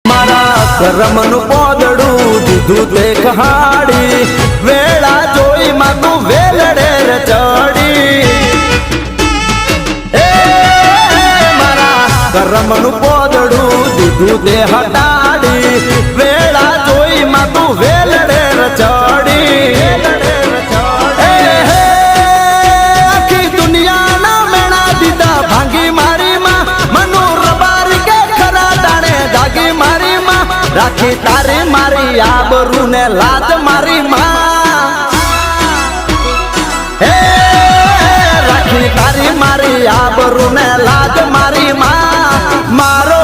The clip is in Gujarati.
મારા કરમનું પોદડું દીધું તે કહાડી વેળા જોઈ માં તું વેલડે રે ચડી એ મારા કરમનું પોદડું દીધું તે હટાડી વેળા જોઈ માં તું વેલડે રે ચડી આખી દુનિયાના મેણા દીધા ભાંગી મારી માં મનુ રબારી કે ખરા દાણે જાગી મારી માં રાખી તારી મારી આબરૂ ને લાજ મારી માં હે રાખી તારી મારી આબરૂ ને લાજ મારી માં મારો